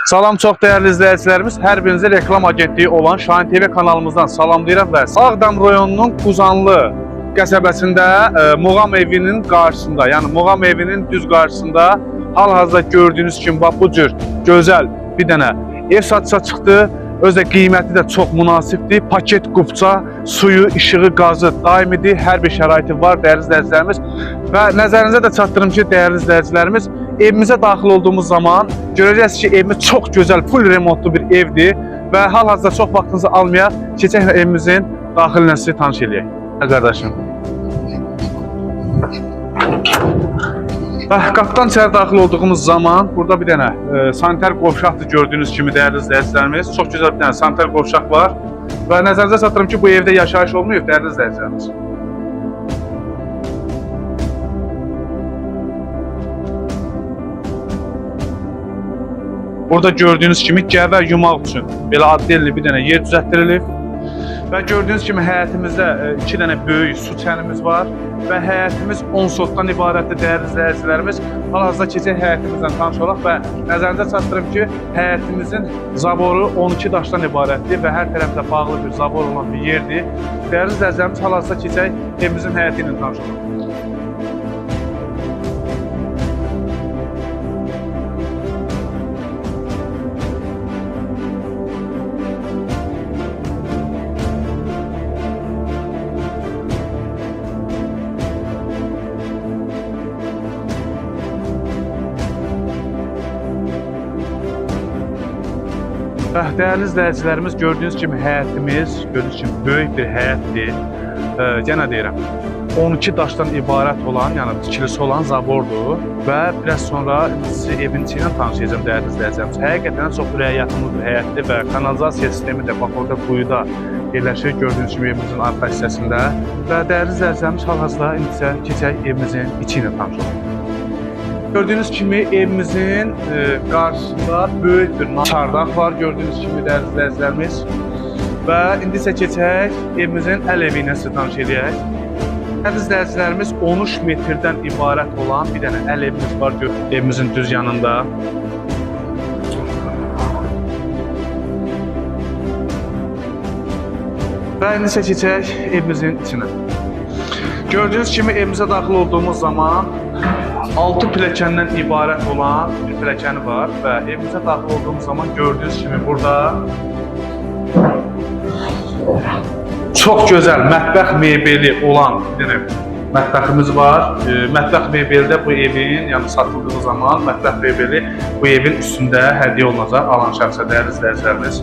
Salam çox dəyərli izləyicilərimiz, hər birinizə reklam agentliyi olan Şahin TV kanalımızdan salamlayıram və Ağdam rayonunun Quzanlı qəsəbəsində Muğam evinin qarşısında, yəni Muğam evinin düz qarşısında hal-hazırda gördüyünüz kimi bu cür gözəl bir dənə ev satışa çıxdı. Özdə qiyməti də çox münasibdir. Paket qubça, suyu, işığı, qazı daimidir. Hər bir şəraiti var dəyərli izləyicilərimiz. Və nəzərinizə də çatdırım ki, dəyərli izləyicilərimiz, evimizə daxil olduğumuz zaman görəcəksiniz ki, evimiz çox gözəl, full remontlu bir evdir və hal-hazırda çox vaxtınızı almayaq, keçək evimizin daxilinə sizi tanış eləyək. Qardaşım. Qapıdan içəri daxil olduğumuz zaman burada bir dənə sanitar qovşaqdır gördüyünüz kimi dəyərli izləyicilərimiz. Çox gözəl bir dənə sanitar qovşaq var və nəzərinizə çatdırım ki, bu evdə yaşayış olmuyor dəyərli izləyicilərimiz. Burada gördüyünüz kimi gəvə yumaq üçün belə addelli bir dənə yer düzəltdirilib. Və gördüyünüz kimi həyətimizdə 2 dənə böyük su çənimiz var və həyətimiz 10 sotdan ibarətdir dəyərli izləyicilərimiz. Hal-hazırda keçək həyətimizdən tanış olaq və nəzərinizə çatdırım ki, həyətimizin zaboru 12 daşdan ibarətdir və hər tərəfdə bağlı bir zabor olan bir yerdir. Dəyərli izləyicilərimiz, hal-hazırda keçək evimizin həyəti ilə tanış olaq. Dəyərli izləyicilərimiz, gördüyünüz kimi həyətimiz, gördüyünüz kimi böyük bir həyətdir. Yenə deyirəm, 12 daşdan ibarət olan, yəni tikilisi olan zabordur və biraz sonra sizi evin içi ilə tanışlayacağım dəyərli izləyicilərimiz. Həqiqətən çox ürəkyatımlı bir həyətdir və kanalizasiya sistemi də bax orada quyuda yerləşir, gördüyünüz kimi evimizin arxa hissəsində. Və dəyərli izləyicilərimiz, hal-hazırda indi keçək evimizin içi ilə tanış olaq. Gördüyünüz kimi evimizin qarşısında böyük bir çardaq var, gördüyünüz kimi dəyərli izləyicilərimiz. Və indi isə keçək evimizin əl evi ilə sizi tanış edək. Dəyərli izləyicilərimiz 13 metrdən ibarət olan bir dənə əl evimiz var evimizin düz yanında. Və indi isə keçək evimizin içinə. Gördüyünüz kimi evimizə daxil olduğumuz zaman 6 pilləkəndən ibarət olan bir pilləkəni var və evimizə daxil olduğumuz zaman gördüyünüz kimi burada çox gözəl mətbəx mebeli olan bir mətbəximiz var. Mətbəx mebeli də bu evin, yəni satıldığı zaman mətbəx mebeli bu evin üstündə hədiyyə olunacaq alan şəxsə dəyərli izləyicilərimiz.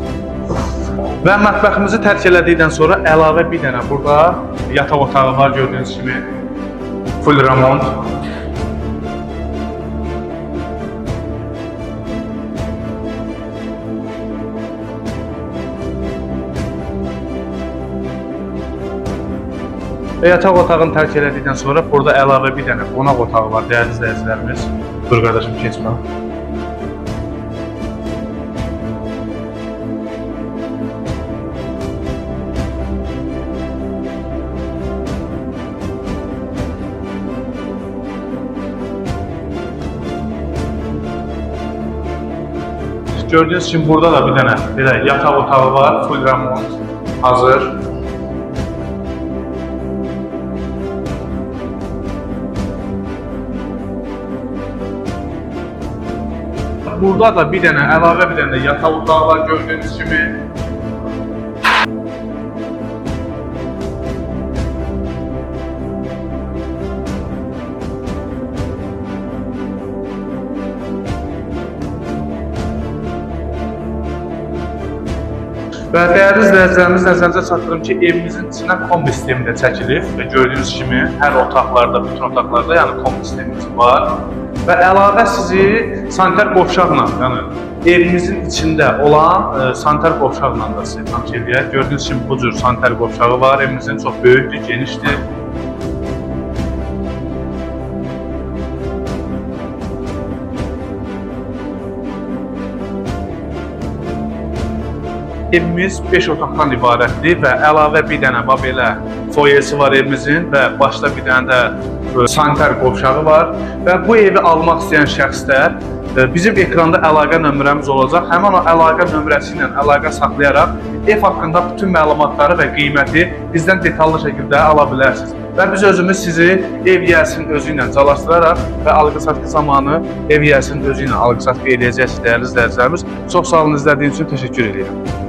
Və mətbəximizi tərk elədikdən sonra əlavə bir dənə burada yataq otağı var gördüyünüz kimi full remont. Yataq otağını tərk elədikdən sonra burada əlavə bir dənə qonaq otağı var dəyərli izləyicilərimiz. Dur qardaşım, keçmə. Gördüyünüz kimi burada da bir dənə belə yataq otağı var, full remont, hazır. Burada da bir dənə əlavə bir dənə yataq otağı var gördüyünüz kimi. Və dəyərli izləyicilərimiz, nəzərinizə çatdırım ki, evimizin içinə kombi sistemi də çəkilib və gördüyünüz kimi hər otaqlarda, bütün otaqlarda yəni kombi sistemimiz var. Və əlavə sizi sanitar qovşaqla, yəni evimizin içində olan sanitar qovşaqla da sizi tanış edək. Gördüyünüz kimi bu cür sanitar qovşağı var, evimizin çox böyükdür, genişdir. Evimiz 5 otaqdan ibarətdir və əlavə bir dənə belə foyesi var evimizin və başda bir dənə də sanitar qovşağı var və bu evi almaq istəyən şəxslər bizim ekranda əlaqə nömrəmiz olacaq. Həmin o əlaqə nömrəsi ilə əlaqə saxlayaraq ev haqqında bütün məlumatları və qiyməti bizdən detallı şəkildə ala bilərsiniz. Və biz özümüz sizi ev yiyəsinin özü ilə çalışdıraraq və alqı-satqı zamanı ev yiyəsinin özü ilə alqı-satqı edəcəksiniz dəyərli izləyicilərimiz. Çox sağ olun, izlədiyiniz üçün təşəkkür edirəm.